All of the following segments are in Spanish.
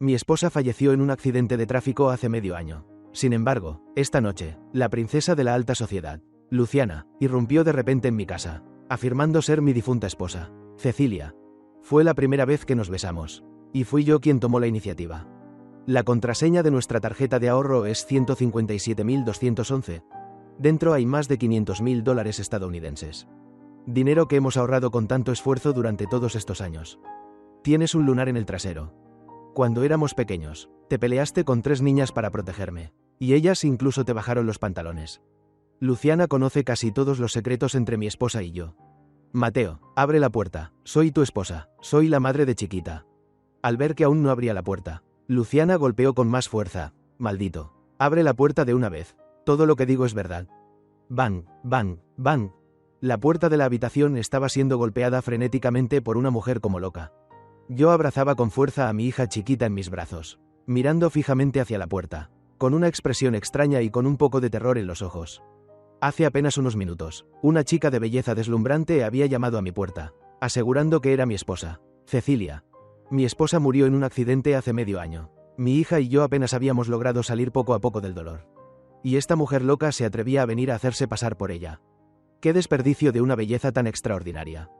Mi esposa falleció en un accidente de tráfico hace medio año. Sin embargo, esta noche, la princesa de la alta sociedad, Luciana, irrumpió de repente en mi casa, afirmando ser mi difunta esposa, Cecilia. Fue la primera vez que nos besamos, y fui yo quien tomó la iniciativa. La contraseña de nuestra tarjeta de ahorro es 157.211. Dentro hay más de $500.000 estadounidenses. Dinero que hemos ahorrado con tanto esfuerzo durante todos estos años. Tienes un lunar en el trasero. Cuando éramos pequeños, te peleaste con 3 niñas para protegerme, y ellas incluso te bajaron los pantalones. Luciana conoce casi todos los secretos entre mi esposa y yo. Mateo, abre la puerta, soy tu esposa, soy la madre de Chiquita. Al ver que aún no abría la puerta, Luciana golpeó con más fuerza. Maldito, abre la puerta de una vez, todo lo que digo es verdad. Bang, bang, bang. La puerta de la habitación estaba siendo golpeada frenéticamente por una mujer como loca. Yo abrazaba con fuerza a mi hija Chiquita en mis brazos, mirando fijamente hacia la puerta, con una expresión extraña y con un poco de terror en los ojos. Hace apenas unos minutos, una chica de belleza deslumbrante había llamado a mi puerta, asegurando que era mi esposa, Cecilia. Mi esposa murió en un accidente hace medio año. Mi hija y yo apenas habíamos logrado salir poco a poco del dolor. Y esta mujer loca se atrevía a venir a hacerse pasar por ella. ¡Qué desperdicio de una belleza tan extraordinaria!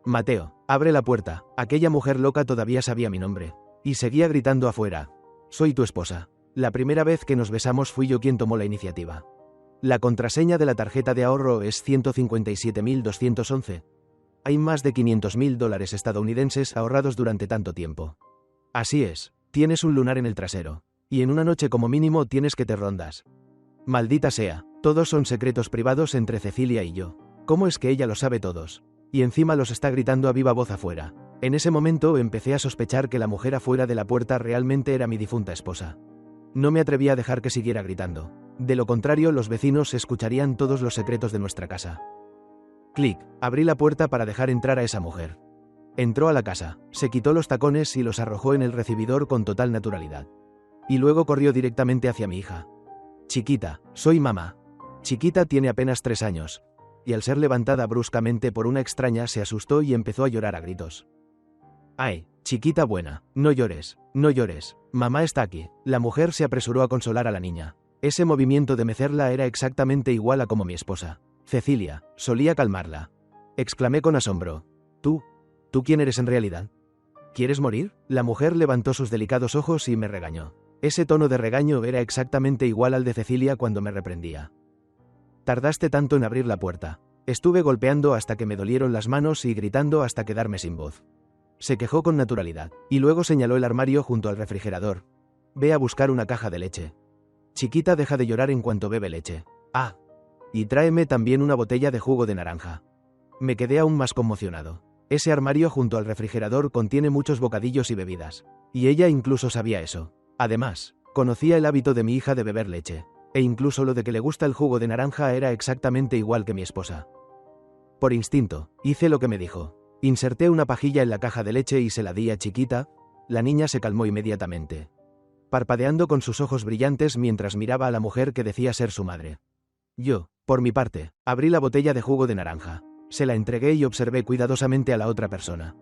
Mateo, abre la puerta. Aquella mujer loca todavía sabía mi nombre, y seguía gritando afuera. Soy tu esposa. La primera vez que nos besamos fui yo quien tomó la iniciativa. La contraseña de la tarjeta de ahorro es 157.211. Hay más de $500.000 estadounidenses ahorrados durante tanto tiempo. Así es, tienes un lunar en el trasero, y en una noche como mínimo tienes que te rondas. Maldita sea, todos son secretos privados entre Cecilia y yo. ¿Cómo es que ella lo sabe todos? Y encima los está gritando a viva voz afuera. En ese momento empecé a sospechar que la mujer afuera de la puerta realmente era mi difunta esposa. No me atreví a dejar que siguiera gritando. De lo contrario, los vecinos escucharían todos los secretos de nuestra casa. Clic, abrí la puerta para dejar entrar a esa mujer. Entró a la casa, se quitó los tacones y los arrojó en el recibidor con total naturalidad. Y luego corrió directamente hacia mi hija. Chiquita, soy mamá. Chiquita tiene apenas 3 años. Y al ser levantada bruscamente por una extraña se asustó y empezó a llorar a gritos. ¡Ay, chiquita buena, no llores, no llores, mamá está aquí! La mujer se apresuró a consolar a la niña. Ese movimiento de mecerla era exactamente igual a como mi esposa, Cecilia, solía calmarla. Exclamé con asombro. ¿Tú quién eres en realidad? ¿Quieres morir? La mujer levantó sus delicados ojos y me regañó. Ese tono de regaño era exactamente igual al de Cecilia cuando me reprendía. Tardaste tanto en abrir la puerta. Estuve golpeando hasta que me dolieron las manos y gritando hasta quedarme sin voz. Se quejó con naturalidad, y luego señaló el armario junto al refrigerador. Ve a buscar una caja de leche. Chiquita deja de llorar en cuanto bebe leche. Ah, y tráeme también una botella de jugo de naranja. Me quedé aún más conmocionado. Ese armario junto al refrigerador contiene muchos bocadillos y bebidas. Y ella incluso sabía eso. Además, conocía el hábito de mi hija de beber leche. E incluso lo de que le gusta el jugo de naranja era exactamente igual que mi esposa. Por instinto, hice lo que me dijo. Inserté una pajilla en la caja de leche y se la di a Chiquita. La niña se calmó inmediatamente, parpadeando con sus ojos brillantes mientras miraba a la mujer que decía ser su madre. Yo, por mi parte, abrí la botella de jugo de naranja. Se la entregué y observé cuidadosamente a la otra persona.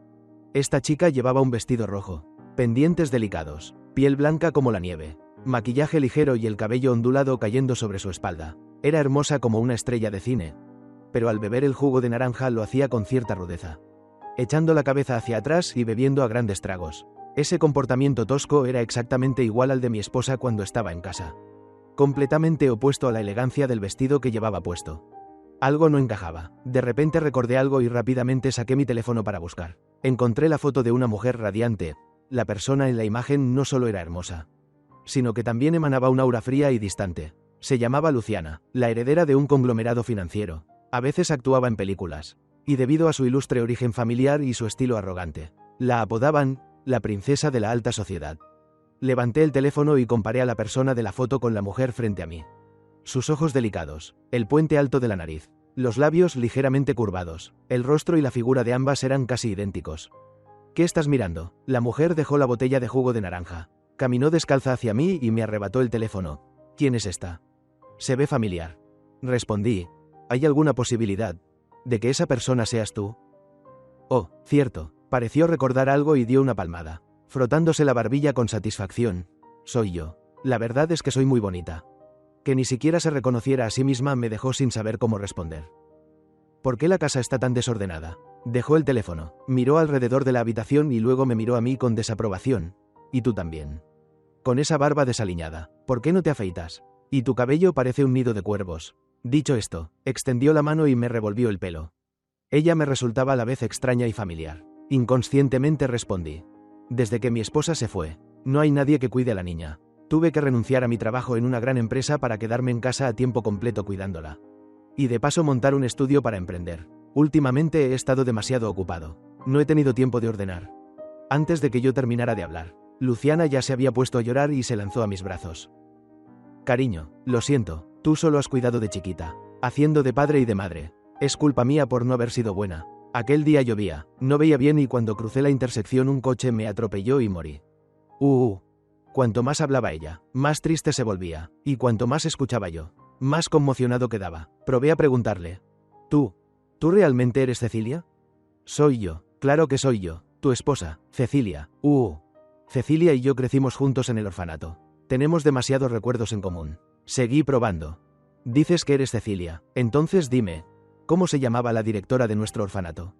Esta chica llevaba un vestido rojo, pendientes delicados, piel blanca como la nieve, maquillaje ligero y el cabello ondulado cayendo sobre su espalda. Era hermosa como una estrella de cine, pero al beber el jugo de naranja lo hacía con cierta rudeza, echando la cabeza hacia atrás y bebiendo a grandes tragos. Ese comportamiento tosco era exactamente igual al de mi esposa cuando estaba en casa. Completamente opuesto a la elegancia del vestido que llevaba puesto. Algo no encajaba. De repente recordé algo y rápidamente saqué mi teléfono para buscar. Encontré la foto de una mujer radiante. La persona en la imagen no solo era hermosa, sino que también emanaba un aura fría y distante. Se llamaba Luciana, la heredera de un conglomerado financiero. A veces actuaba en películas, y debido a su ilustre origen familiar y su estilo arrogante, la apodaban la princesa de la alta sociedad. Levanté el teléfono y comparé a la persona de la foto con la mujer frente a mí. Sus ojos delicados, el puente alto de la nariz, los labios ligeramente curvados, el rostro y la figura de ambas eran casi idénticos. ¿Qué estás mirando? La mujer dejó la botella de jugo de naranja. Caminó descalza hacia mí y me arrebató el teléfono. ¿Quién es esta? Se ve familiar. Respondí. ¿Hay alguna posibilidad de que esa persona seas tú? Oh, cierto. Pareció recordar algo y dio una palmada. frotándose la barbilla con satisfacción. Soy yo. La verdad es que soy muy bonita. Que ni siquiera se reconociera a sí misma me dejó sin saber cómo responder. ¿Por qué la casa está tan desordenada? Dejó el teléfono, miró alrededor de la habitación y luego me miró a mí con desaprobación. Y tú también. Con esa barba desaliñada, ¿por qué no te afeitas? Y tu cabello parece un nido de cuervos. Dicho esto, extendió la mano y me revolvió el pelo. Ella me resultaba a la vez extraña y familiar. Inconscientemente respondí. Desde que mi esposa se fue, no hay nadie que cuide a la niña. Tuve que renunciar a mi trabajo en una gran empresa para quedarme en casa a tiempo completo cuidándola. Y de paso montar un estudio para emprender. Últimamente he estado demasiado ocupado. No he tenido tiempo de ordenar. Antes de que yo terminara de hablar, Luciana ya se había puesto a llorar y se lanzó a mis brazos. Cariño, lo siento, tú solo has cuidado de chiquita, haciendo de padre y de madre. Es culpa mía por no haber sido buena. Aquel día llovía, no veía bien y cuando crucé la intersección un coche me atropelló y morí. Cuanto más hablaba ella, más triste se volvía, y cuanto más escuchaba yo, más conmocionado quedaba. Probé a preguntarle. ¿Tú realmente eres Cecilia? Soy yo, claro que soy yo, tu esposa, Cecilia. Cecilia y yo crecimos juntos en el orfanato. Tenemos demasiados recuerdos en común. Seguí probando. Dices que eres Cecilia, entonces dime, ¿cómo se llamaba la directora de nuestro orfanato?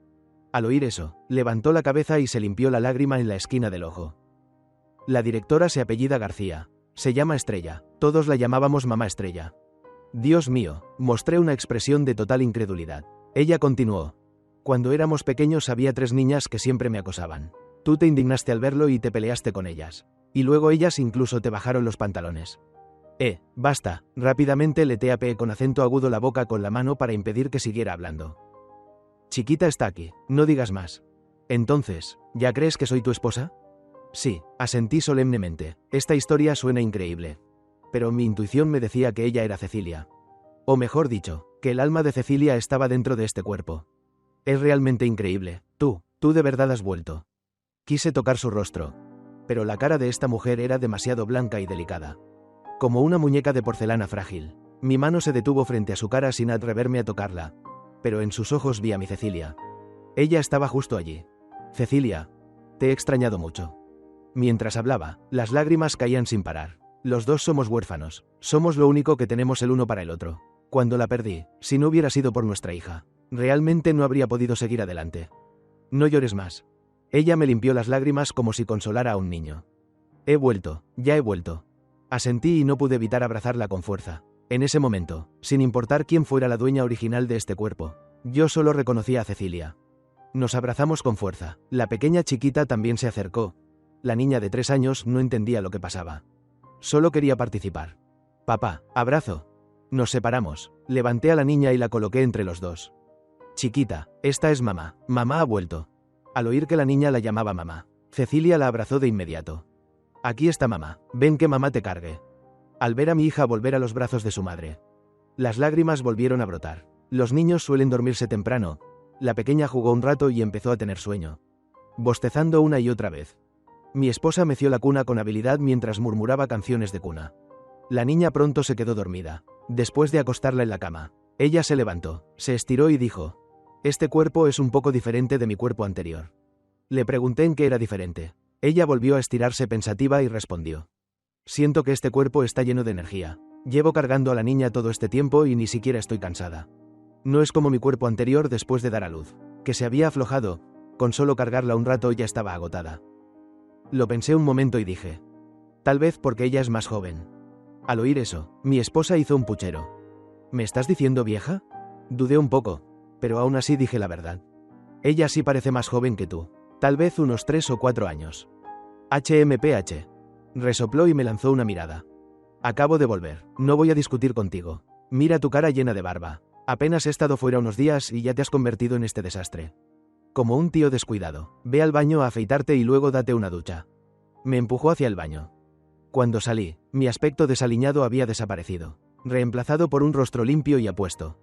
Al oír eso, levantó la cabeza y se limpió la lágrima en la esquina del ojo. La directora se apellida García. Se llama Estrella. Todos la llamábamos Mamá Estrella. Dios mío, mostré una expresión de total incredulidad. Ella continuó. Cuando éramos pequeños había 3 niñas que siempre me acosaban. Tú te indignaste al verlo y te peleaste con ellas. Y luego ellas incluso te bajaron los pantalones. Basta. Rápidamente le tapeé con acento agudo la boca con la mano para impedir que siguiera hablando. Chiquita está aquí, no digas más. Entonces, ¿ya crees que soy tu esposa? Sí, asentí solemnemente. Esta historia suena increíble. Pero mi intuición me decía que ella era Cecilia. O mejor dicho, que el alma de Cecilia estaba dentro de este cuerpo. Es realmente increíble. Tú de verdad has vuelto. Quise tocar su rostro. Pero la cara de esta mujer era demasiado blanca y delicada. Como una muñeca de porcelana frágil. Mi mano se detuvo frente a su cara sin atreverme a tocarla. Pero en sus ojos vi a mi Cecilia. Ella estaba justo allí. Cecilia, te he extrañado mucho. Mientras hablaba, las lágrimas caían sin parar. Los dos somos huérfanos. Somos lo único que tenemos el uno para el otro. Cuando la perdí, si no hubiera sido por nuestra hija, realmente no habría podido seguir adelante. No llores más. Ella me limpió las lágrimas como si consolara a un niño. He vuelto, ya he vuelto. Asentí y no pude evitar abrazarla con fuerza. En ese momento, sin importar quién fuera la dueña original de este cuerpo, yo solo reconocía a Cecilia. Nos abrazamos con fuerza. La pequeña chiquita también se acercó. La niña de 3 años no entendía lo que pasaba. Solo quería participar. Papá, abrazo. Nos separamos. Levanté a la niña y la coloqué entre los dos. Chiquita, esta es mamá. Mamá ha vuelto. Al oír que la niña la llamaba mamá, Cecilia la abrazó de inmediato. Aquí está mamá. Ven que mamá te cargue. Al ver a mi hija volver a los brazos de su madre, las lágrimas volvieron a brotar. Los niños suelen dormirse temprano. La pequeña jugó un rato y empezó a tener sueño, bostezando una y otra vez. Mi esposa meció la cuna con habilidad mientras murmuraba canciones de cuna. La niña pronto se quedó dormida. Después de acostarla en la cama, ella se levantó, se estiró y dijo: «Este cuerpo es un poco diferente de mi cuerpo anterior». Le pregunté en qué era diferente. Ella volvió a estirarse pensativa y respondió: «Siento que este cuerpo está lleno de energía. Llevo cargando a la niña todo este tiempo y ni siquiera estoy cansada. No es como mi cuerpo anterior después de dar a luz, que se había aflojado, con solo cargarla un rato ya estaba agotada». Lo pensé un momento y dije: «Tal vez porque ella es más joven». Al oír eso, mi esposa hizo un puchero. «¿Me estás diciendo vieja?» Dudé un poco, pero aún así dije la verdad. «Ella sí parece más joven que tú. Tal vez unos 3 o 4 años. HMPH. Resopló y me lanzó una mirada. «Acabo de volver. No voy a discutir contigo. Mira tu cara llena de barba. Apenas he estado fuera unos días y ya te has convertido en este desastre. Como un tío descuidado. Ve al baño a afeitarte y luego date una ducha». Me empujó hacia el baño. Cuando salí, mi aspecto desaliñado había desaparecido, reemplazado por un rostro limpio y apuesto.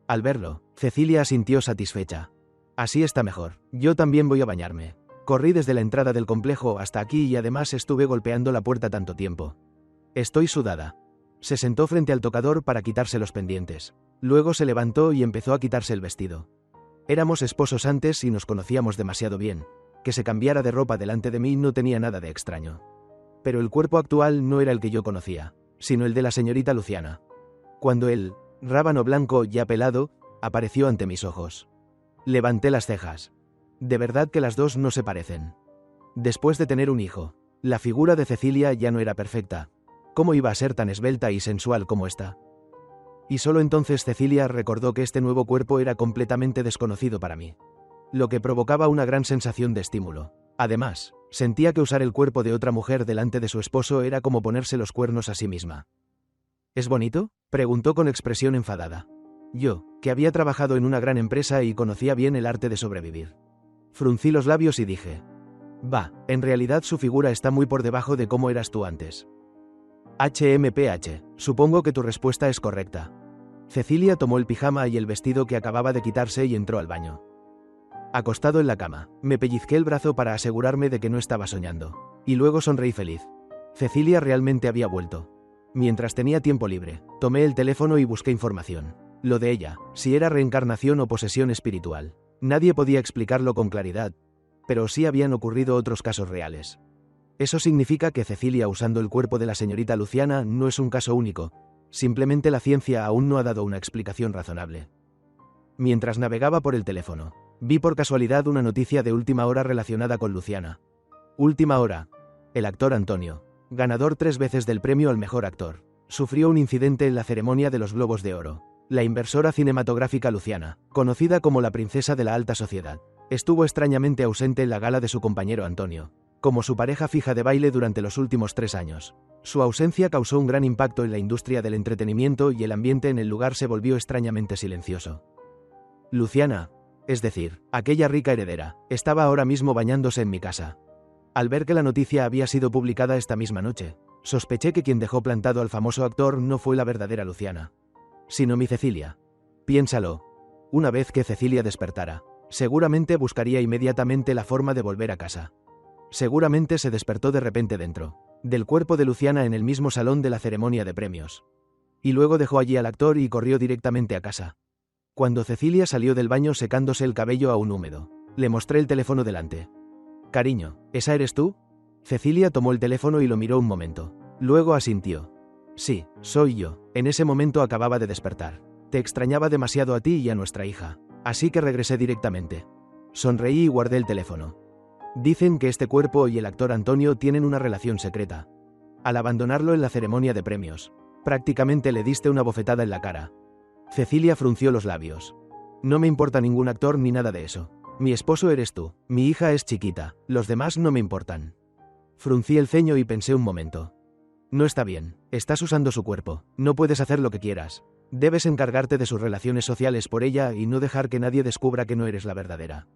Al verlo, Cecilia asintió satisfecha. «Así está mejor. Yo también voy a bañarme». Corrí desde la entrada del complejo hasta aquí y además estuve golpeando la puerta tanto tiempo. «Estoy sudada». Se sentó frente al tocador para quitarse los pendientes. Luego se levantó y empezó a quitarse el vestido. Éramos esposos antes y nos conocíamos demasiado bien. que se cambiara de ropa delante de mí no tenía nada de extraño. Pero el cuerpo actual no era el que yo conocía, sino el de la señorita Luciana. Cuando el rábano blanco, ya pelado, apareció ante mis ojos, levanté las cejas. De verdad que las dos no se parecen. Después de tener un hijo, la figura de Cecilia ya no era perfecta. ¿Cómo iba a ser tan esbelta y sensual como esta? Y solo entonces Cecilia recordó que este nuevo cuerpo era completamente desconocido para mí, lo que provocaba una gran sensación de estímulo. Además, sentía que usar el cuerpo de otra mujer delante de su esposo era como ponerse los cuernos a sí misma. ¿Es bonito?, preguntó con expresión enfadada. Yo, que había trabajado en una gran empresa y conocía bien el arte de sobrevivir. Fruncí los labios y dije: «Va, en realidad su figura está muy por debajo de cómo eras tú antes». HMPH, supongo que tu respuesta es correcta. Cecilia tomó el pijama y el vestido que acababa de quitarse y entró al baño. Acostado en la cama, me pellizqué el brazo para asegurarme de que no estaba soñando. Y luego sonreí feliz. Cecilia realmente había vuelto. Mientras tenía tiempo libre, tomé el teléfono y busqué información. Lo de ella, si era reencarnación o posesión espiritual. Nadie podía explicarlo con claridad, pero sí habían ocurrido otros casos reales. Eso significa que Cecilia usando el cuerpo de la señorita Luciana no es un caso único, simplemente la ciencia aún no ha dado una explicación razonable. Mientras navegaba por el teléfono, vi por casualidad una noticia de última hora relacionada con Luciana. Última hora. El actor Antonio, ganador 3 veces del premio al mejor actor, sufrió un incidente en la ceremonia de los Globos de Oro. La inversora cinematográfica Luciana, conocida como la princesa de la alta sociedad, estuvo extrañamente ausente en la gala de su compañero Antonio, como su pareja fija de baile durante los últimos 3 años. Su ausencia causó un gran impacto en la industria del entretenimiento y el ambiente en el lugar se volvió extrañamente silencioso. Luciana, es decir, aquella rica heredera, estaba ahora mismo bañándose en mi casa. Al ver que la noticia había sido publicada esta misma noche, sospeché que quien dejó plantado al famoso actor no fue la verdadera Luciana, sino mi Cecilia. Piénsalo. Una vez que Cecilia despertara, seguramente buscaría inmediatamente la forma de volver a casa. Seguramente se despertó de repente dentro del cuerpo de Luciana en el mismo salón de la ceremonia de premios. Y luego dejó allí al actor y corrió directamente a casa. Cuando Cecilia salió del baño secándose el cabello aún húmedo, le mostré el teléfono delante. «Cariño, ¿esa eres tú?» Cecilia tomó el teléfono y lo miró un momento. Luego asintió. «Sí, soy yo. En ese momento acababa de despertar. Te extrañaba demasiado a ti y a nuestra hija. Así que regresé directamente». Sonreí y guardé el teléfono. Dicen que este cuerpo y el actor Antonio tienen una relación secreta. Al abandonarlo en la ceremonia de premios, prácticamente le diste una bofetada en la cara. Cecilia frunció los labios. No me importa ningún actor ni nada de eso. Mi esposo eres tú, mi hija es chiquita, los demás no me importan. Fruncí el ceño y pensé un momento. No está bien, estás usando su cuerpo, no puedes hacer lo que quieras. Debes encargarte de sus relaciones sociales por ella y no dejar que nadie descubra que no eres la verdadera.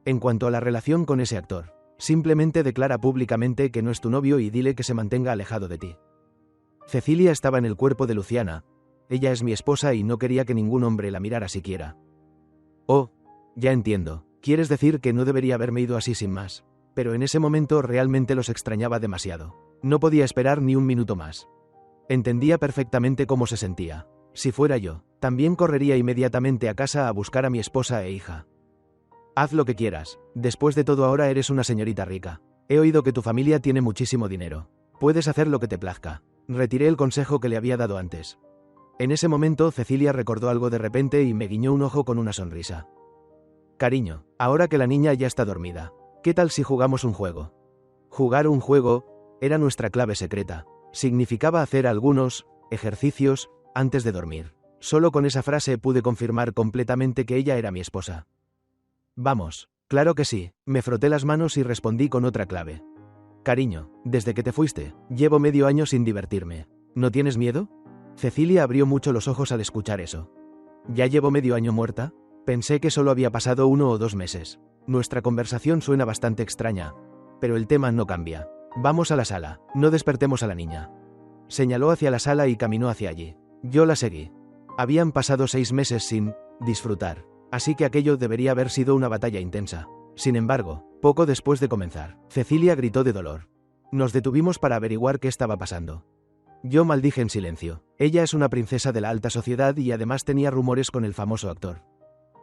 En cuanto a la relación con ese actor, simplemente declara públicamente que no es tu novio y dile que se mantenga alejado de ti. Cecilia estaba en el cuerpo de Luciana. Ella es mi esposa y no quería que ningún hombre la mirara siquiera. Oh, ya entiendo, quieres decir que no debería haberme ido así sin más. Pero en ese momento realmente los extrañaba demasiado. No podía esperar ni un minuto más. Entendía perfectamente cómo se sentía. Si fuera yo, también correría inmediatamente a casa a buscar a mi esposa e hija. Haz lo que quieras, después de todo ahora eres una señorita rica. He oído que tu familia tiene muchísimo dinero. Puedes hacer lo que te plazca. Retiré el consejo que le había dado antes. En ese momento Cecilia recordó algo de repente y me guiñó un ojo con una sonrisa. Cariño, ahora que la niña ya está dormida, ¿qué tal si jugamos un juego? Jugar un juego era nuestra clave secreta. Significaba hacer algunos ejercicios antes de dormir. Solo con esa frase pude confirmar completamente que ella era mi esposa. Vamos, claro que sí, me froté las manos y respondí con otra clave. Cariño, desde que te fuiste, llevo medio año sin divertirme. ¿No tienes miedo? Cecilia abrió mucho los ojos al escuchar eso. ¿Ya llevo medio año muerta? Pensé que solo había pasado 1 o 2 meses. Nuestra conversación suena bastante extraña, pero el tema no cambia. Vamos a la sala, no despertemos a la niña. Señaló hacia la sala y caminó hacia allí. Yo la seguí. Habían pasado 6 meses sin disfrutar. Así que aquello debería haber sido una batalla intensa. Sin embargo, poco después de comenzar, Cecilia gritó de dolor. Nos detuvimos para averiguar qué estaba pasando. Yo maldije en silencio. Ella es una princesa de la alta sociedad y además tenía rumores con el famoso actor.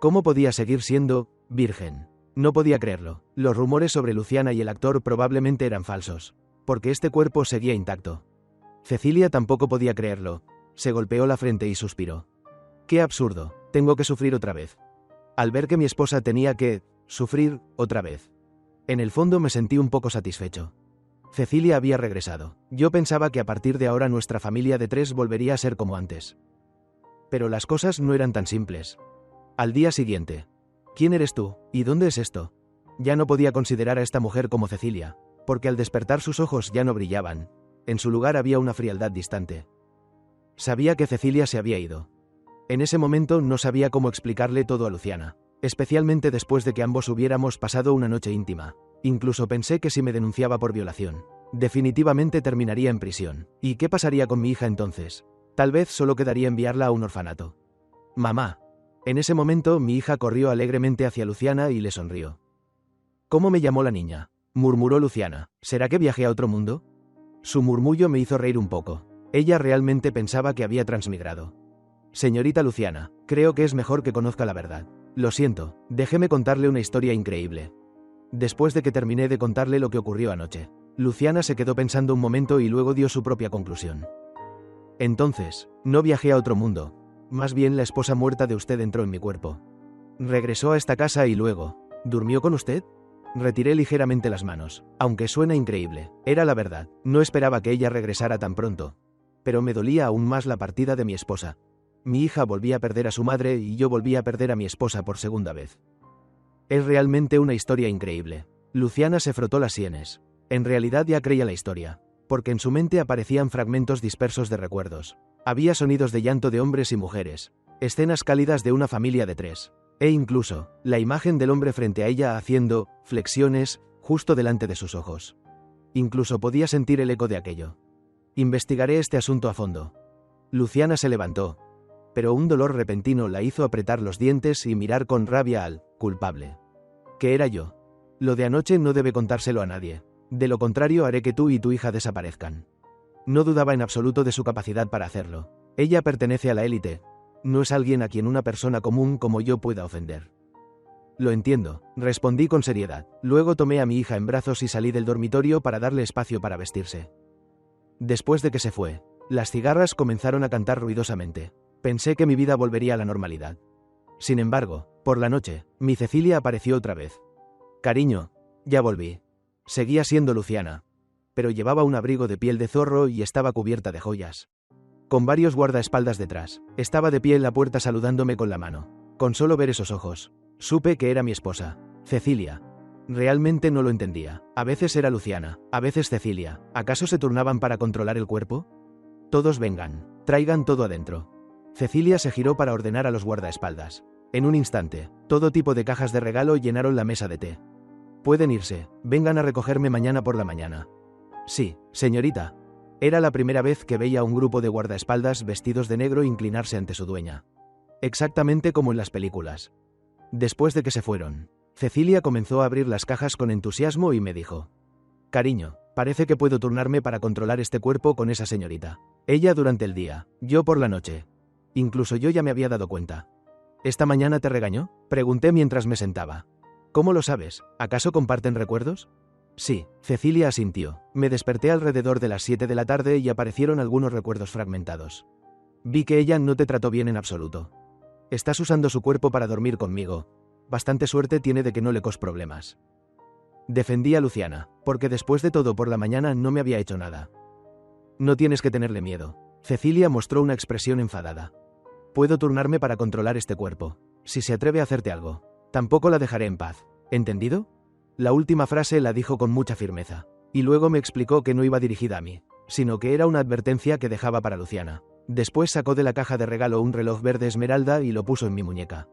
¿Cómo podía seguir siendo virgen? No podía creerlo. Los rumores sobre Luciana y el actor probablemente eran falsos, porque este cuerpo seguía intacto. Cecilia tampoco podía creerlo. Se golpeó la frente y suspiró. ¡Qué absurdo! Tengo que sufrir otra vez. Al ver que mi esposa tenía que sufrir otra vez. En el fondo me sentí un poco satisfecho. Cecilia había regresado. Yo pensaba que a partir de ahora nuestra familia de 3 volvería a ser como antes. Pero las cosas no eran tan simples. Al día siguiente. ¿Quién eres tú? ¿Y dónde es esto? Ya no podía considerar a esta mujer como Cecilia, porque al despertar sus ojos ya no brillaban. En su lugar había una frialdad distante. Sabía que Cecilia se había ido. En ese momento no sabía cómo explicarle todo a Luciana, especialmente después de que ambos hubiéramos pasado una noche íntima. Incluso pensé que si me denunciaba por violación, definitivamente terminaría en prisión. ¿Y qué pasaría con mi hija entonces? Tal vez solo quedaría enviarla a un orfanato. Mamá. En ese momento mi hija corrió alegremente hacia Luciana y le sonrió. ¿Cómo me llamó la niña?, murmuró Luciana. ¿Será que viajé a otro mundo? Su murmullo me hizo reír un poco. Ella realmente pensaba que había transmigrado. Señorita Luciana, creo que es mejor que conozca la verdad. Lo siento, déjeme contarle una historia increíble. Después de que terminé de contarle lo que ocurrió anoche, Luciana se quedó pensando un momento y luego dio su propia conclusión. Entonces, no viajé a otro mundo. Más bien la esposa muerta de usted entró en mi cuerpo. Regresó a esta casa y luego, ¿durmió con usted? Retiré ligeramente las manos. Aunque suena increíble, era la verdad. No esperaba que ella regresara tan pronto. Pero me dolía aún más la partida de mi esposa. Mi hija volvía a perder a su madre y yo volvía a perder a mi esposa por segunda vez. Es realmente una historia increíble. Luciana se frotó las sienes. En realidad ya creía la historia, porque en su mente aparecían fragmentos dispersos de recuerdos. Había sonidos de llanto de hombres y mujeres, escenas cálidas de una familia de 3, e incluso, la imagen del hombre frente a ella haciendo flexiones justo delante de sus ojos. Incluso podía sentir el eco de aquello. Investigaré este asunto a fondo. Luciana se levantó, pero un dolor repentino la hizo apretar los dientes y mirar con rabia al culpable. ¿Qué era yo? Lo de anoche no debe contárselo a nadie. De lo contrario haré que tú y tu hija desaparezcan. No dudaba en absoluto de su capacidad para hacerlo. Ella pertenece a la élite. No es alguien a quien una persona común como yo pueda ofender. Lo entiendo, respondí con seriedad. Luego tomé a mi hija en brazos y salí del dormitorio para darle espacio para vestirse. Después de que se fue, las cigarras comenzaron a cantar ruidosamente. Pensé que mi vida volvería a la normalidad. Sin embargo, por la noche, mi Cecilia apareció otra vez. Cariño, ya volví. Seguía siendo Luciana, pero llevaba un abrigo de piel de zorro y estaba cubierta de joyas. Con varios guardaespaldas detrás, estaba de pie en la puerta saludándome con la mano. Con solo ver esos ojos, supe que era mi esposa, Cecilia. Realmente no lo entendía. A veces era Luciana, a veces Cecilia. ¿Acaso se turnaban para controlar el cuerpo? Todos vengan, traigan todo adentro. Cecilia se giró para ordenar a los guardaespaldas. En un instante, todo tipo de cajas de regalo llenaron la mesa de té. Pueden irse, vengan a recogerme mañana por la mañana. Sí, señorita. Era la primera vez que veía a un grupo de guardaespaldas vestidos de negro inclinarse ante su dueña. Exactamente como en las películas. Después de que se fueron, Cecilia comenzó a abrir las cajas con entusiasmo y me dijo: Cariño, parece que puedo turnarme para controlar este cuerpo con esa señorita. Ella durante el día, yo por la noche. Incluso yo ya me había dado cuenta. ¿Esta mañana te regañó?, pregunté mientras me sentaba. ¿Cómo lo sabes? ¿Acaso comparten recuerdos? Sí, Cecilia asintió. Me desperté alrededor de las 7 de la tarde y aparecieron algunos recuerdos fragmentados. Vi que ella no te trató bien en absoluto. Estás usando su cuerpo para dormir conmigo. Bastante suerte tiene de que no le cos problemas. Defendí a Luciana, porque después de todo por la mañana no me había hecho nada. No tienes que tenerle miedo. Cecilia mostró una expresión enfadada. Puedo turnarme para controlar este cuerpo. Si se atreve a hacerte algo, tampoco la dejaré en paz. ¿Entendido? La última frase la dijo con mucha firmeza. Y luego me explicó que no iba dirigida a mí, sino que era una advertencia que dejaba para Luciana. Después sacó de la caja de regalo un reloj verde esmeralda y lo puso en mi muñeca.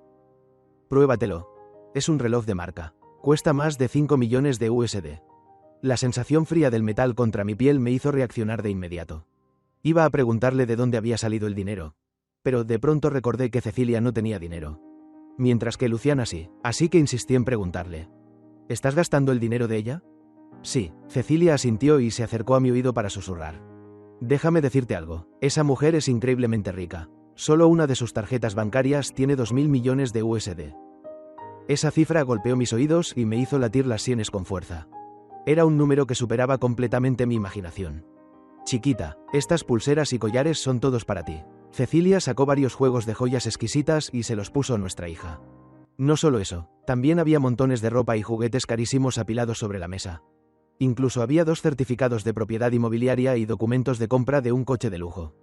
Pruébatelo. Es un reloj de marca. Cuesta más de 5 millones de USD. La sensación fría del metal contra mi piel me hizo reaccionar de inmediato. Iba a preguntarle de dónde había salido el dinero, pero de pronto recordé que Cecilia no tenía dinero. Mientras que Luciana sí, así que insistí en preguntarle. ¿Estás gastando el dinero de ella? Sí, Cecilia asintió y se acercó a mi oído para susurrar. Déjame decirte algo, esa mujer es increíblemente rica. Solo una de sus tarjetas bancarias tiene 2.000 millones de USD. Esa cifra golpeó mis oídos y me hizo latir las sienes con fuerza. Era un número que superaba completamente mi imaginación. Chiquita, estas pulseras y collares son todos para ti. Cecilia sacó varios juegos de joyas exquisitas y se los puso a nuestra hija. No solo eso, también había montones de ropa y juguetes carísimos apilados sobre la mesa. Incluso había 2 certificados de propiedad inmobiliaria y documentos de compra de un coche de lujo.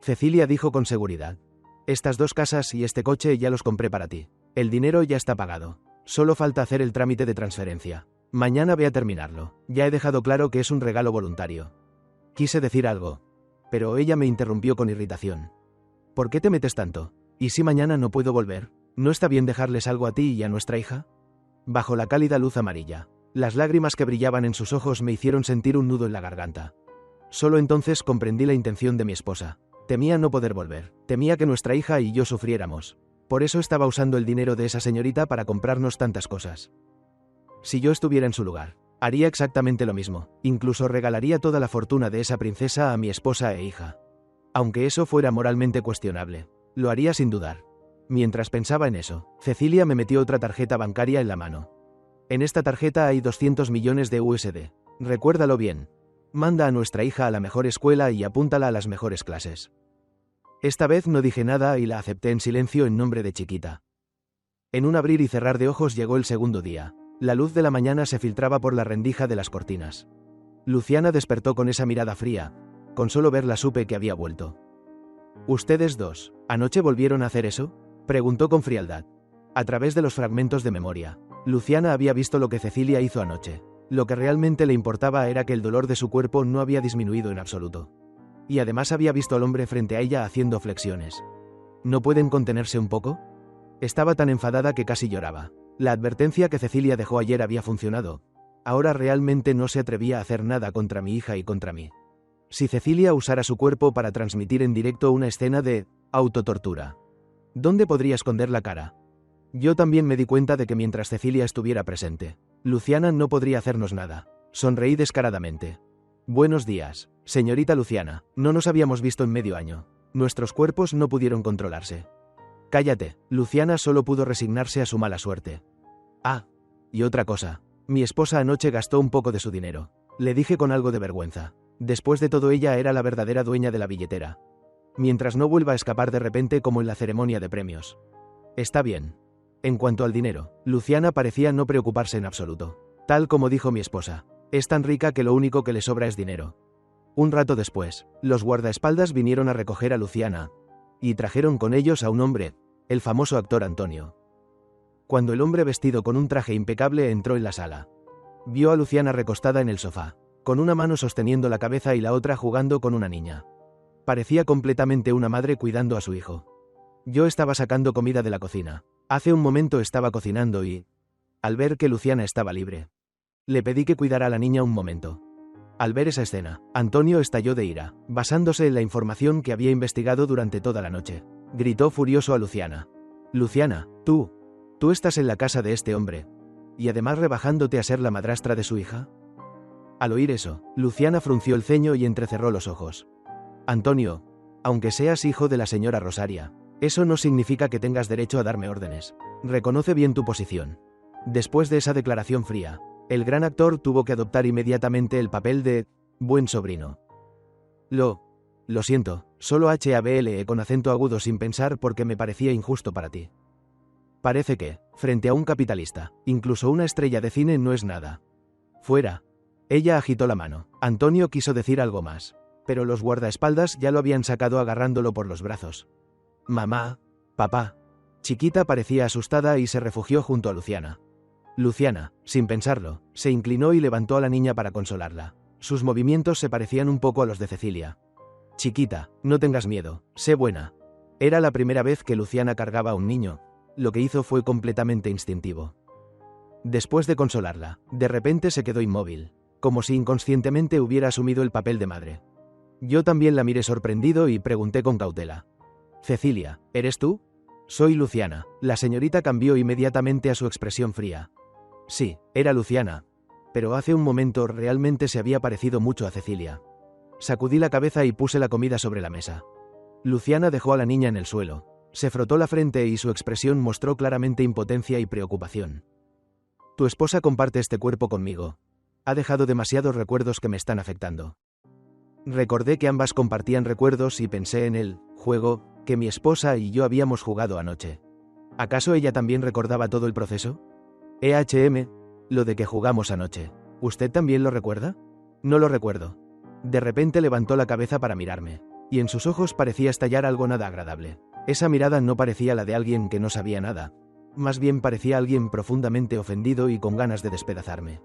Cecilia dijo con seguridad: estas 2 casas y este coche ya los compré para ti. El dinero ya está pagado. Solo falta hacer el trámite de transferencia. Mañana ve a terminarlo. Ya he dejado claro que es un regalo voluntario. Quise decir algo, pero ella me interrumpió con irritación. ¿Por qué te metes tanto? ¿Y si mañana no puedo volver? ¿No está bien dejarles algo a ti y a nuestra hija? Bajo la cálida luz amarilla, las lágrimas que brillaban en sus ojos me hicieron sentir un nudo en la garganta. Solo entonces comprendí la intención de mi esposa. Temía no poder volver. Temía que nuestra hija y yo sufriéramos. Por eso estaba usando el dinero de esa señorita para comprarnos tantas cosas. Si yo estuviera en su lugar, haría exactamente lo mismo. Incluso regalaría toda la fortuna de esa princesa a mi esposa e hija. Aunque eso fuera moralmente cuestionable, lo haría sin dudar. Mientras pensaba en eso, Cecilia me metió otra tarjeta bancaria en la mano. En esta tarjeta hay 200 millones de USD. Recuérdalo bien. Manda a nuestra hija a la mejor escuela y apúntala a las mejores clases. Esta vez no dije nada y la acepté en silencio en nombre de Chiquita. En un abrir y cerrar de ojos llegó el segundo día. La luz de la mañana se filtraba por la rendija de las cortinas. Luciana despertó con esa mirada fría. Con solo verla supe que había vuelto. ¿Ustedes 2, anoche volvieron a hacer eso?, preguntó con frialdad. A través de los fragmentos de memoria, Luciana había visto lo que Cecilia hizo anoche. Lo que realmente le importaba era que el dolor de su cuerpo no había disminuido en absoluto. Y además había visto al hombre frente a ella haciendo flexiones. ¿No pueden contenerse un poco? Estaba tan enfadada que casi lloraba. La advertencia que Cecilia dejó ayer había funcionado. Ahora realmente no se atrevía a hacer nada contra mi hija y contra mí. Si Cecilia usara su cuerpo para transmitir en directo una escena de autotortura, ¿dónde podría esconder la cara? Yo también me di cuenta de que mientras Cecilia estuviera presente, Luciana no podría hacernos nada. Sonreí descaradamente. Buenos días, señorita Luciana. No nos habíamos visto en medio año. Nuestros cuerpos no pudieron controlarse. Cállate. Luciana solo pudo resignarse a su mala suerte. Ah, y otra cosa. Mi esposa anoche gastó un poco de su dinero. Le dije con algo de vergüenza. Después de todo, ella era la verdadera dueña de la billetera. Mientras no vuelva a escapar de repente como en la ceremonia de premios. Está bien. En cuanto al dinero, Luciana parecía no preocuparse en absoluto. Tal como dijo mi esposa, es tan rica que lo único que le sobra es dinero. Un rato después, los guardaespaldas vinieron a recoger a Luciana, y trajeron con ellos a un hombre, el famoso actor Antonio. Cuando el hombre vestido con un traje impecable entró en la sala, vio a Luciana recostada en el sofá, con una mano sosteniendo la cabeza y la otra jugando con una niña. Parecía completamente una madre cuidando a su hijo. Yo estaba sacando comida de la cocina. Hace un momento estaba cocinando y, al ver que Luciana estaba libre, le pedí que cuidara a la niña un momento. Al ver esa escena, Antonio estalló de ira, basándose en la información que había investigado durante toda la noche. Gritó furioso a Luciana. Luciana, tú estás en la casa de este hombre, y además rebajándote a ser la madrastra de su hija. Al oír eso, Luciana frunció el ceño y entrecerró los ojos. Antonio, aunque seas hijo de la señora Rosaria, eso no significa que tengas derecho a darme órdenes. Reconoce bien tu posición. Después de esa declaración fría, el gran actor tuvo que adoptar inmediatamente el papel de buen sobrino. Lo siento, solo hable con acento agudo sin pensar porque me parecía injusto para ti. Parece que, frente a un capitalista, incluso una estrella de cine no es nada. Fuera. Ella agitó la mano. Antonio quiso decir algo más, pero los guardaespaldas ya lo habían sacado agarrándolo por los brazos. Mamá, papá. Chiquita parecía asustada y se refugió junto a Luciana. Luciana, sin pensarlo, se inclinó y levantó a la niña para consolarla. Sus movimientos se parecían un poco a los de Cecilia. Chiquita, no tengas miedo, sé buena. Era la primera vez que Luciana cargaba a un niño. Lo que hizo fue completamente instintivo. Después de consolarla, de repente se quedó inmóvil, como si inconscientemente hubiera asumido el papel de madre. Yo también la miré sorprendido y pregunté con cautela. Cecilia, ¿eres tú? Soy Luciana. La señorita cambió inmediatamente a su expresión fría. Sí, era Luciana. Pero hace un momento realmente se había parecido mucho a Cecilia. Sacudí la cabeza y puse la comida sobre la mesa. Luciana dejó a la niña en el suelo. Se frotó la frente y su expresión mostró claramente impotencia y preocupación. Tu esposa comparte este cuerpo conmigo. Ha dejado demasiados recuerdos que me están afectando. Recordé que ambas compartían recuerdos y pensé en el juego que mi esposa y yo habíamos jugado anoche. ¿Acaso ella también recordaba todo el proceso? Lo de que jugamos anoche. ¿Usted también lo recuerda? No lo recuerdo. De repente levantó la cabeza para mirarme, y en sus ojos parecía estallar algo nada agradable. Esa mirada no parecía la de alguien que no sabía nada. Más bien parecía alguien profundamente ofendido y con ganas de despedazarme.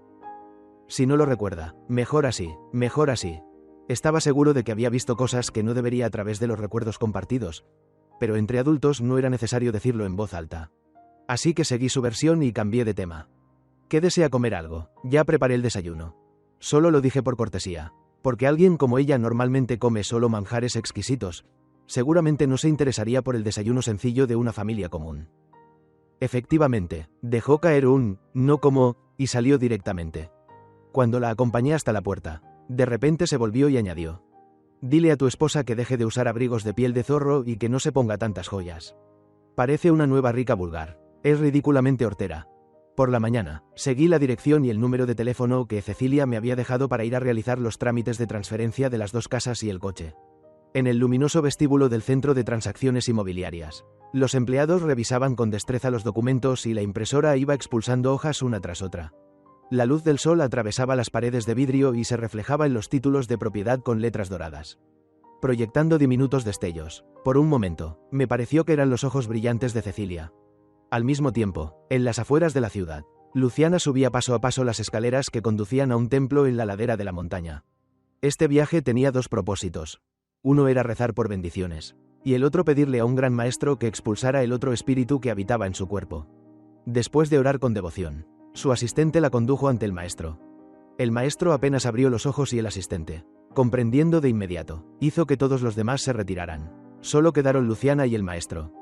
Si no lo recuerda, mejor así, mejor así. Estaba seguro de que había visto cosas que no debería a través de los recuerdos compartidos, pero entre adultos no era necesario decirlo en voz alta. Así que seguí su versión y cambié de tema. ¿Qué desea comer algo? Ya preparé el desayuno. Solo lo dije por cortesía, porque alguien como ella normalmente come solo manjares exquisitos. Seguramente no se interesaría por el desayuno sencillo de una familia común. Efectivamente, dejó caer un «no como» y salió directamente. Cuando la acompañé hasta la puerta, de repente se volvió y añadió: «Dile a tu esposa que deje de usar abrigos de piel de zorro y que no se ponga tantas joyas. Parece una nueva rica vulgar. Es ridículamente hortera». Por la mañana, seguí la dirección y el número de teléfono que Cecilia me había dejado para ir a realizar los trámites de transferencia de las 2 casas y el coche. En el luminoso vestíbulo del Centro de Transacciones Inmobiliarias, los empleados revisaban con destreza los documentos y la impresora iba expulsando hojas una tras otra. La luz del sol atravesaba las paredes de vidrio y se reflejaba en los títulos de propiedad con letras doradas, proyectando diminutos destellos. Por un momento, me pareció que eran los ojos brillantes de Cecilia. Al mismo tiempo, en las afueras de la ciudad, Luciana subía paso a paso las escaleras que conducían a un templo en la ladera de la montaña. Este viaje tenía 2 propósitos. Uno era rezar por bendiciones, y el otro pedirle a un gran maestro que expulsara el otro espíritu que habitaba en su cuerpo. Después de orar con devoción, su asistente la condujo ante el maestro. El maestro apenas abrió los ojos y el asistente, comprendiendo de inmediato, hizo que todos los demás se retiraran. Solo quedaron Luciana y el maestro.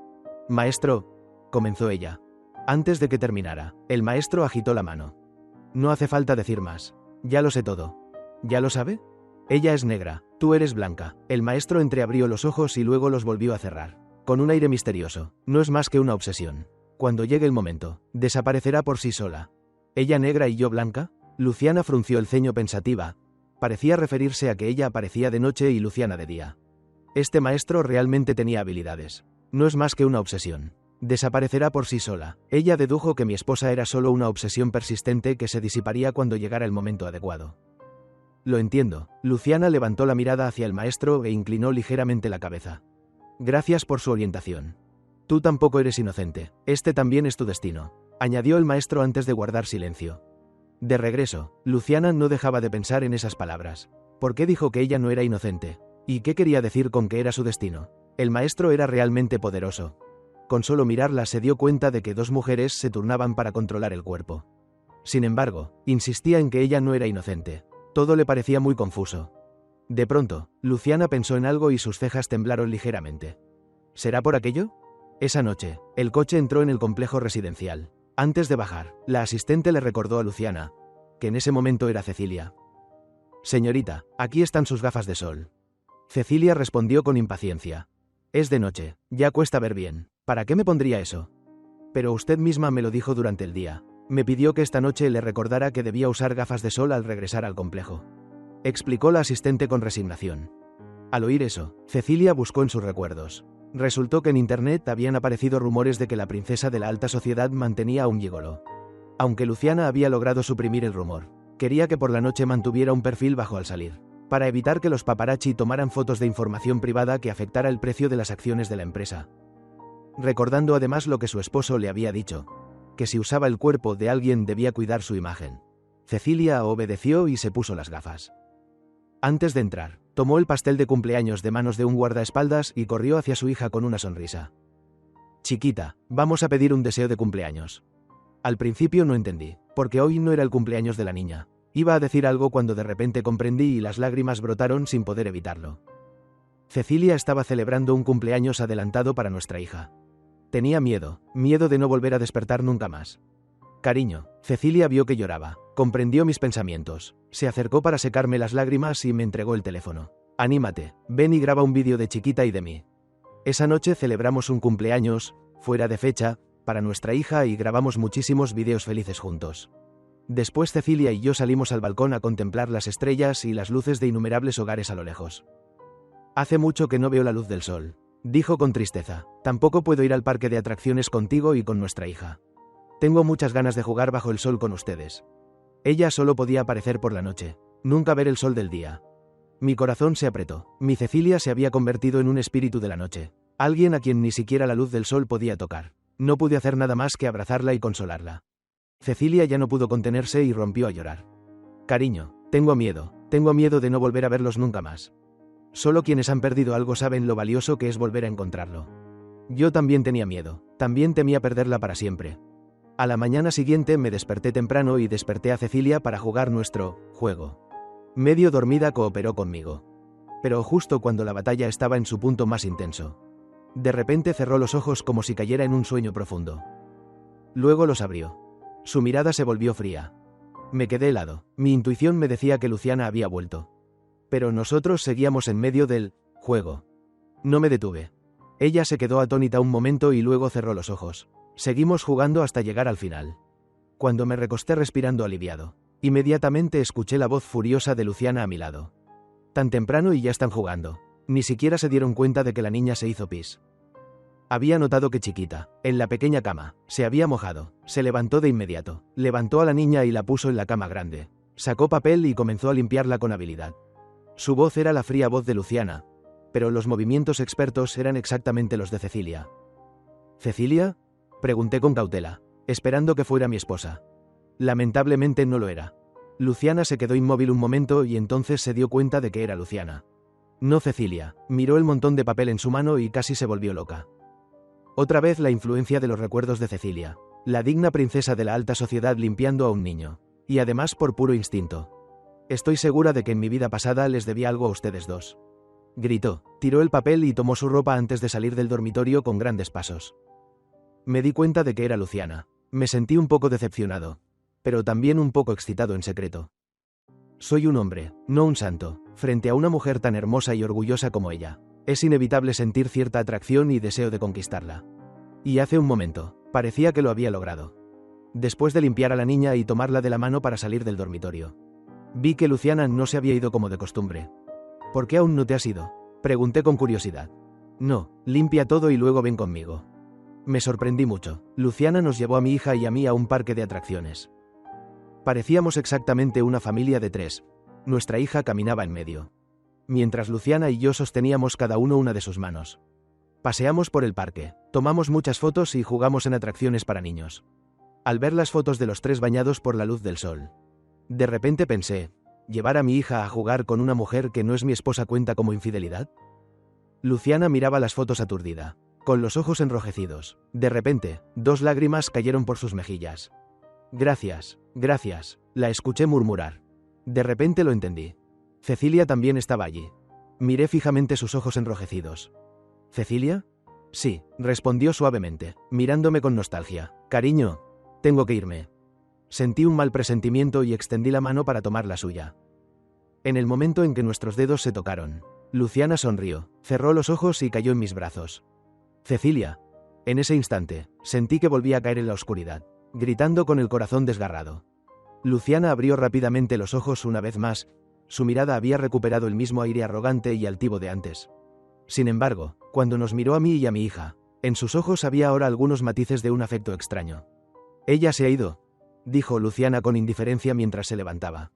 «Maestro», comenzó ella. Antes de que terminara, el maestro agitó la mano. «No hace falta decir más. Ya lo sé todo». «¿Ya lo sabe?» «Ella es negra, tú eres blanca». El maestro entreabrió los ojos y luego los volvió a cerrar, con un aire misterioso. «No es más que una obsesión. Cuando llegue el momento, desaparecerá por sí sola». «¿Ella negra y yo blanca?» Luciana frunció el ceño pensativa. Parecía referirse a que ella aparecía de noche y Luciana de día. Este maestro realmente tenía habilidades. «No es más que una obsesión. Desaparecerá por sí sola». Ella dedujo que mi esposa era solo una obsesión persistente que se disiparía cuando llegara el momento adecuado. «Lo entiendo». Luciana levantó la mirada hacia el maestro e inclinó ligeramente la cabeza. «Gracias por su orientación. Tú tampoco eres inocente. Este también es tu destino», añadió el maestro antes de guardar silencio. De regreso, Luciana no dejaba de pensar en esas palabras. ¿Por qué dijo que ella no era inocente? ¿Y qué quería decir con que era su destino? El maestro era realmente poderoso. Con solo mirarla se dio cuenta de que 2 mujeres se turnaban para controlar el cuerpo. Sin embargo, insistía en que ella no era inocente. Todo le parecía muy confuso. De pronto, Luciana pensó en algo y sus cejas temblaron ligeramente. ¿Será por aquello? Esa noche, el coche entró en el complejo residencial. Antes de bajar, la asistente le recordó a Luciana, que en ese momento era Cecilia. «Señorita, aquí están sus gafas de sol». Cecilia respondió con impaciencia. «Es de noche, ya cuesta ver bien. ¿Para qué me pondría eso?» «Pero usted misma me lo dijo durante el día. Me pidió que esta noche le recordara que debía usar gafas de sol al regresar al complejo», explicó la asistente con resignación. Al oír eso, Cecilia buscó en sus recuerdos. Resultó que en internet habían aparecido rumores de que la princesa de la alta sociedad mantenía a un gigoló. Aunque Luciana había logrado suprimir el rumor, quería que por la noche mantuviera un perfil bajo al salir, para evitar que los paparazzi tomaran fotos de información privada que afectara el precio de las acciones de la empresa. Recordando además lo que su esposo le había dicho, que si usaba el cuerpo de alguien debía cuidar su imagen, Cecilia obedeció y se puso las gafas. Antes de entrar, tomó el pastel de cumpleaños de manos de un guardaespaldas y corrió hacia su hija con una sonrisa. «Chiquita, vamos a pedir un deseo de cumpleaños». Al principio no entendí, porque hoy no era el cumpleaños de la niña. Iba a decir algo cuando de repente comprendí y las lágrimas brotaron sin poder evitarlo. Cecilia estaba celebrando un cumpleaños adelantado para nuestra hija. Tenía miedo de no volver a despertar nunca más. «Cariño». Cecilia vio que lloraba, comprendió mis pensamientos, se acercó para secarme las lágrimas y me entregó el teléfono. «Anímate, ven y graba un vídeo de Chiquita y de mí». Esa noche celebramos un cumpleaños, fuera de fecha, para nuestra hija y grabamos muchísimos vídeos felices juntos. Después Cecilia y yo salimos al balcón a contemplar las estrellas y las luces de innumerables hogares a lo lejos. Hace mucho que no veo la luz del sol, dijo con tristeza. Tampoco puedo ir al parque de atracciones contigo y con nuestra hija. Tengo muchas ganas de jugar bajo el sol con ustedes. Ella solo podía aparecer por la noche, nunca ver el sol del día. Mi corazón se apretó. Mi Cecilia se había convertido en un espíritu de la noche, alguien a quien ni siquiera la luz del sol podía tocar. No pude hacer nada más que abrazarla y consolarla. Cecilia ya no pudo contenerse y rompió a llorar. Cariño, tengo miedo de no volver a verlos nunca más. Solo quienes han perdido algo saben lo valioso que es volver a encontrarlo. Yo también tenía miedo, también temía perderla para siempre. A la mañana siguiente me desperté temprano y desperté a Cecilia para jugar nuestro juego. Medio dormida cooperó conmigo. Pero justo cuando la batalla estaba en su punto más intenso. De repente cerró los ojos como si cayera en un sueño profundo. Luego los abrió. Su mirada se volvió fría. Me quedé helado. Mi intuición me decía que Luciana había vuelto. Pero nosotros seguíamos en medio del juego. No me detuve. Ella se quedó atónita un momento y luego cerró los ojos. Seguimos jugando hasta llegar al final. Cuando me recosté respirando aliviado, inmediatamente escuché la voz furiosa de Luciana a mi lado. Tan temprano y ya están jugando. Ni siquiera se dieron cuenta de que la niña se hizo pis. Había notado que Chiquita, en la pequeña cama, se había mojado. Se levantó de inmediato, levantó a la niña y la puso en la cama grande. Sacó papel y comenzó a limpiarla con habilidad. Su voz era la fría voz de Luciana, pero los movimientos expertos eran exactamente los de Cecilia. ¿Cecilia?, pregunté con cautela, esperando que fuera mi esposa. Lamentablemente no lo era. Luciana se quedó inmóvil un momento y entonces se dio cuenta de que era Luciana. No Cecilia, miró el montón de papel en su mano y casi se volvió loca. Otra vez la influencia de los recuerdos de Cecilia, la digna princesa de la alta sociedad limpiando a un niño, y además por puro instinto. Estoy segura de que en mi vida pasada les debía algo a ustedes dos. Gritó, tiró el papel y tomó su ropa antes de salir del dormitorio con grandes pasos. Me di cuenta de que era Luciana. Me sentí un poco decepcionado, pero también un poco excitado en secreto. Soy un hombre, no un santo, frente a una mujer tan hermosa y orgullosa como ella. Es inevitable sentir cierta atracción y deseo de conquistarla. Y hace un momento, parecía que lo había logrado. Después de limpiar a la niña y tomarla de la mano para salir del dormitorio, vi que Luciana no se había ido como de costumbre. ¿Por qué aún no te has ido?, pregunté con curiosidad. No, limpia todo y luego ven conmigo. Me sorprendí mucho. Luciana nos llevó a mi hija y a mí a un parque de atracciones. Parecíamos exactamente una familia de 3. Nuestra hija caminaba en medio, mientras Luciana y yo sosteníamos cada uno una de sus manos. Paseamos por el parque, tomamos muchas fotos y jugamos en atracciones para niños. Al ver las fotos de los 3 bañados por la luz del sol, de repente pensé, ¿llevar a mi hija a jugar con una mujer que no es mi esposa cuenta como infidelidad? Luciana miraba las fotos aturdida, con los ojos enrojecidos. De repente, 2 lágrimas cayeron por sus mejillas. Gracias, la escuché murmurar. De repente lo entendí. Cecilia también estaba allí. Miré fijamente sus ojos enrojecidos. ¿Cecilia? Sí, respondió suavemente, mirándome con nostalgia. Cariño, tengo que irme. Sentí un mal presentimiento y extendí la mano para tomar la suya. En el momento en que nuestros dedos se tocaron, Luciana sonrió, cerró los ojos y cayó en mis brazos. Cecilia. En ese instante, sentí que volvía a caer en la oscuridad, gritando con el corazón desgarrado. Luciana abrió rápidamente los ojos una vez más. Su mirada había recuperado el mismo aire arrogante y altivo de antes. Sin embargo, cuando nos miró a mí y a mi hija, en sus ojos había ahora algunos matices de un afecto extraño. Ella se ha ido, dijo Luciana con indiferencia mientras se levantaba.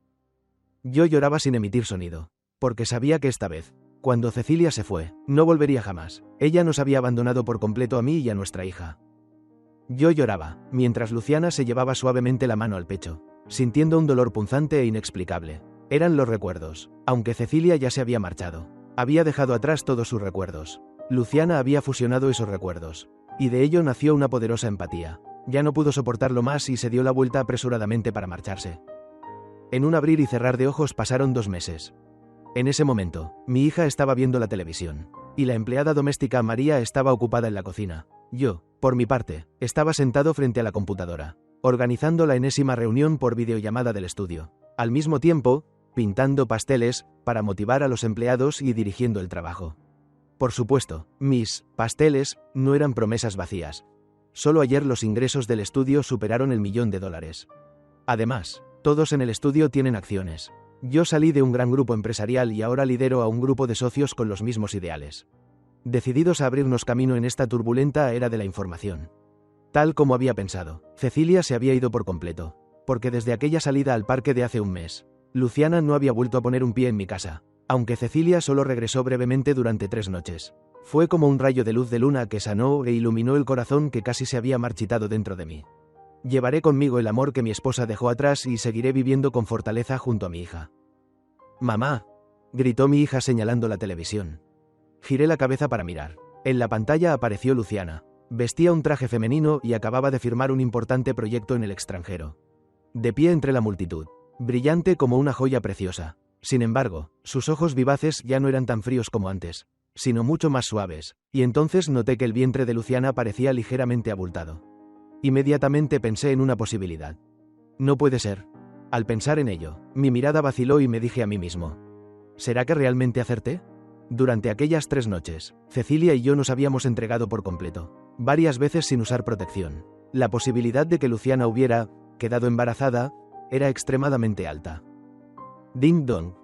Yo lloraba sin emitir sonido, porque sabía que esta vez, cuando Cecilia se fue, no volvería jamás. Ella nos había abandonado por completo a mí y a nuestra hija. Yo lloraba, mientras Luciana se llevaba suavemente la mano al pecho, sintiendo un dolor punzante e inexplicable. Eran los recuerdos. Aunque Cecilia ya se había marchado, había dejado atrás todos sus recuerdos. Luciana había fusionado esos recuerdos, y de ello nació una poderosa empatía. Ya no pudo soportarlo más y se dio la vuelta apresuradamente para marcharse. En un abrir y cerrar de ojos pasaron 2 meses. En ese momento, mi hija estaba viendo la televisión, y la empleada doméstica María estaba ocupada en la cocina. Yo, por mi parte, estaba sentado frente a la computadora, organizando la enésima reunión por videollamada del estudio. Al mismo tiempo, pintando pasteles, para motivar a los empleados y dirigiendo el trabajo. Por supuesto, mis pasteles no eran promesas vacías. Solo ayer los ingresos del estudio superaron el $1.000.000. Además, todos en el estudio tienen acciones. Yo salí de un gran grupo empresarial y ahora lidero a un grupo de socios con los mismos ideales. Decididos a abrirnos camino en esta turbulenta era de la información. Tal como había pensado, Cecilia se había ido por completo, porque desde aquella salida al parque de hace un mes, Luciana no había vuelto a poner un pie en mi casa, aunque Cecilia solo regresó brevemente durante 3 noches. Fue como un rayo de luz de luna que sanó e iluminó el corazón que casi se había marchitado dentro de mí. Llevaré conmigo el amor que mi esposa dejó atrás y seguiré viviendo con fortaleza junto a mi hija. «Mamá», gritó mi hija señalando la televisión. Giré la cabeza para mirar. En la pantalla apareció Luciana. Vestía un traje femenino y acababa de firmar un importante proyecto en el extranjero. De pie entre la multitud, brillante como una joya preciosa. Sin embargo, sus ojos vivaces ya no eran tan fríos como antes, sino mucho más suaves, y entonces noté que el vientre de Luciana parecía ligeramente abultado. Inmediatamente pensé en una posibilidad. No puede ser. Al pensar en ello, mi mirada vaciló y me dije a mí mismo: ¿será que realmente acerté? Durante aquellas 3 noches, Cecilia y yo nos habíamos entregado por completo, varias veces sin usar protección. La posibilidad de que Luciana hubiera quedado embarazada era extremadamente alta. Ding dong.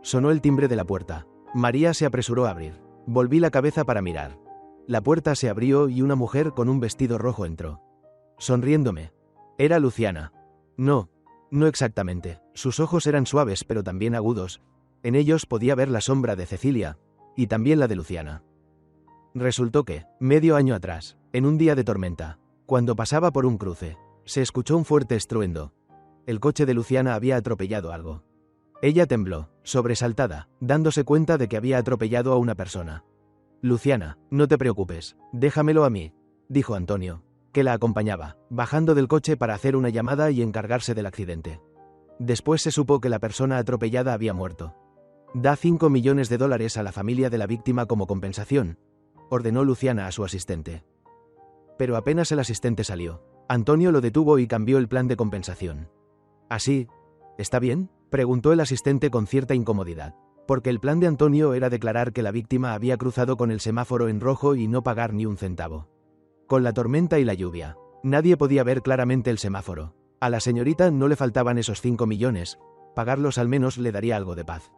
Sonó el timbre de la puerta. María se apresuró a abrir. Volví la cabeza para mirar. La puerta se abrió y una mujer con un vestido rojo entró. Sonriéndome. Era Luciana. No exactamente. Sus ojos eran suaves pero también agudos. En ellos podía ver la sombra de Cecilia, y también la de Luciana. Resultó que, medio año atrás, en un día de tormenta, cuando pasaba por un cruce, se escuchó un fuerte estruendo. El coche de Luciana había atropellado algo. Ella tembló, sobresaltada, dándose cuenta de que había atropellado a una persona. «Luciana, no te preocupes, déjamelo a mí», dijo Antonio, que la acompañaba, bajando del coche para hacer una llamada y encargarse del accidente. Después se supo que la persona atropellada había muerto. «Da $5 millones a la familia de la víctima como compensación», ordenó Luciana a su asistente. Pero apenas el asistente salió, Antonio lo detuvo y cambió el plan de compensación. «¿Así? ¿Está bien?», preguntó el asistente con cierta incomodidad, porque el plan de Antonio era declarar que la víctima había cruzado con el semáforo en rojo y no pagar ni un centavo. Con la tormenta y la lluvia, nadie podía ver claramente el semáforo. A la señorita no le faltaban esos 5 millones, pagarlos al menos le daría algo de paz.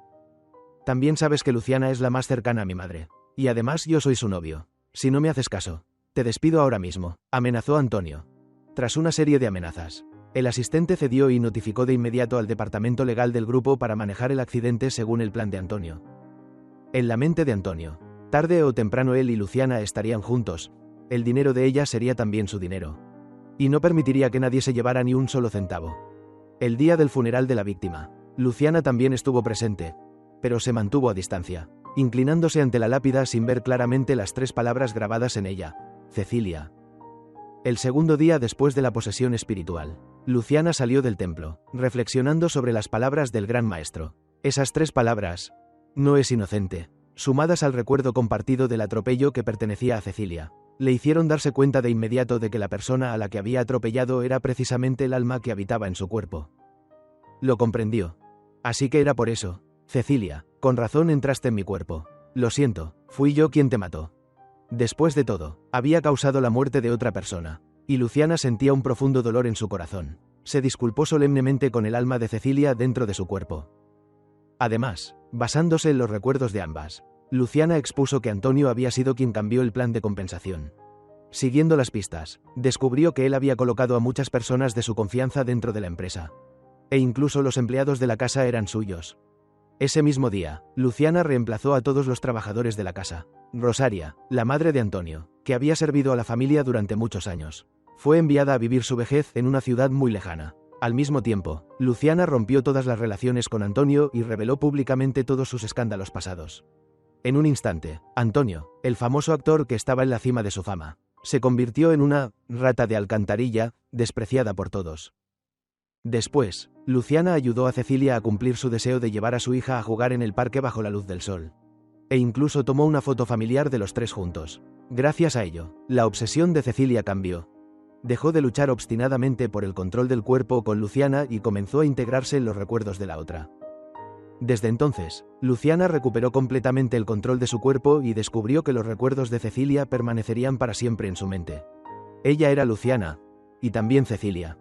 «También sabes que Luciana es la más cercana a mi madre. Y además yo soy su novio. Si no me haces caso, te despido ahora mismo», amenazó Antonio. Tras una serie de amenazas, el asistente cedió y notificó de inmediato al departamento legal del grupo para manejar el accidente según el plan de Antonio. En la mente de Antonio, tarde o temprano él y Luciana estarían juntos, el dinero de ella sería también su dinero. Y no permitiría que nadie se llevara ni un solo centavo. El día del funeral de la víctima, Luciana también estuvo presente, pero se mantuvo a distancia, inclinándose ante la lápida sin ver claramente las 3 palabras grabadas en ella: Cecilia. El segundo día después de la posesión espiritual, Luciana salió del templo, reflexionando sobre las palabras del gran maestro. Esas 3 palabras, «no es inocente», sumadas al recuerdo compartido del atropello que pertenecía a Cecilia, le hicieron darse cuenta de inmediato de que la persona a la que había atropellado era precisamente el alma que habitaba en su cuerpo. Lo comprendió. «Así que era por eso, Cecilia, con razón entraste en mi cuerpo. Lo siento, fui yo quien te mató». Después de todo, había causado la muerte de otra persona, y Luciana sentía un profundo dolor en su corazón. Se disculpó solemnemente con el alma de Cecilia dentro de su cuerpo. Además, basándose en los recuerdos de ambas, Luciana expuso que Antonio había sido quien cambió el plan de compensación. Siguiendo las pistas, descubrió que él había colocado a muchas personas de su confianza dentro de la empresa. E incluso los empleados de la casa eran suyos. Ese mismo día, Luciana reemplazó a todos los trabajadores de la casa. Rosaria, la madre de Antonio, que había servido a la familia durante muchos años, fue enviada a vivir su vejez en una ciudad muy lejana. Al mismo tiempo, Luciana rompió todas las relaciones con Antonio y reveló públicamente todos sus escándalos pasados. En un instante, Antonio, el famoso actor que estaba en la cima de su fama, se convirtió en una rata de alcantarilla, despreciada por todos. Después, Luciana ayudó a Cecilia a cumplir su deseo de llevar a su hija a jugar en el parque bajo la luz del sol. E incluso tomó una foto familiar de los 3 juntos. Gracias a ello, la obsesión de Cecilia cambió. Dejó de luchar obstinadamente por el control del cuerpo con Luciana y comenzó a integrarse en los recuerdos de la otra. Desde entonces, Luciana recuperó completamente el control de su cuerpo y descubrió que los recuerdos de Cecilia permanecerían para siempre en su mente. Ella era Luciana, y también Cecilia.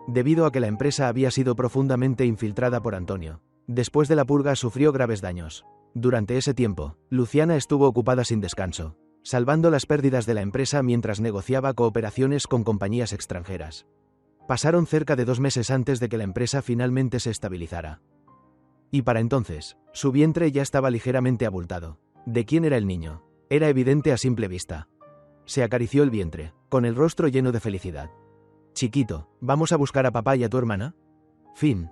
Debido a que la empresa había sido profundamente infiltrada por Antonio, después de la purga sufrió graves daños. Durante ese tiempo, Luciana estuvo ocupada sin descanso, salvando las pérdidas de la empresa mientras negociaba cooperaciones con compañías extranjeras. Pasaron cerca de 2 meses antes de que la empresa finalmente se estabilizara. Y para entonces, su vientre ya estaba ligeramente abultado. ¿De quién era el niño? Era evidente a simple vista. Se acarició el vientre, con el rostro lleno de felicidad. Chiquito, ¿vamos a buscar a papá y a tu hermana? Fin.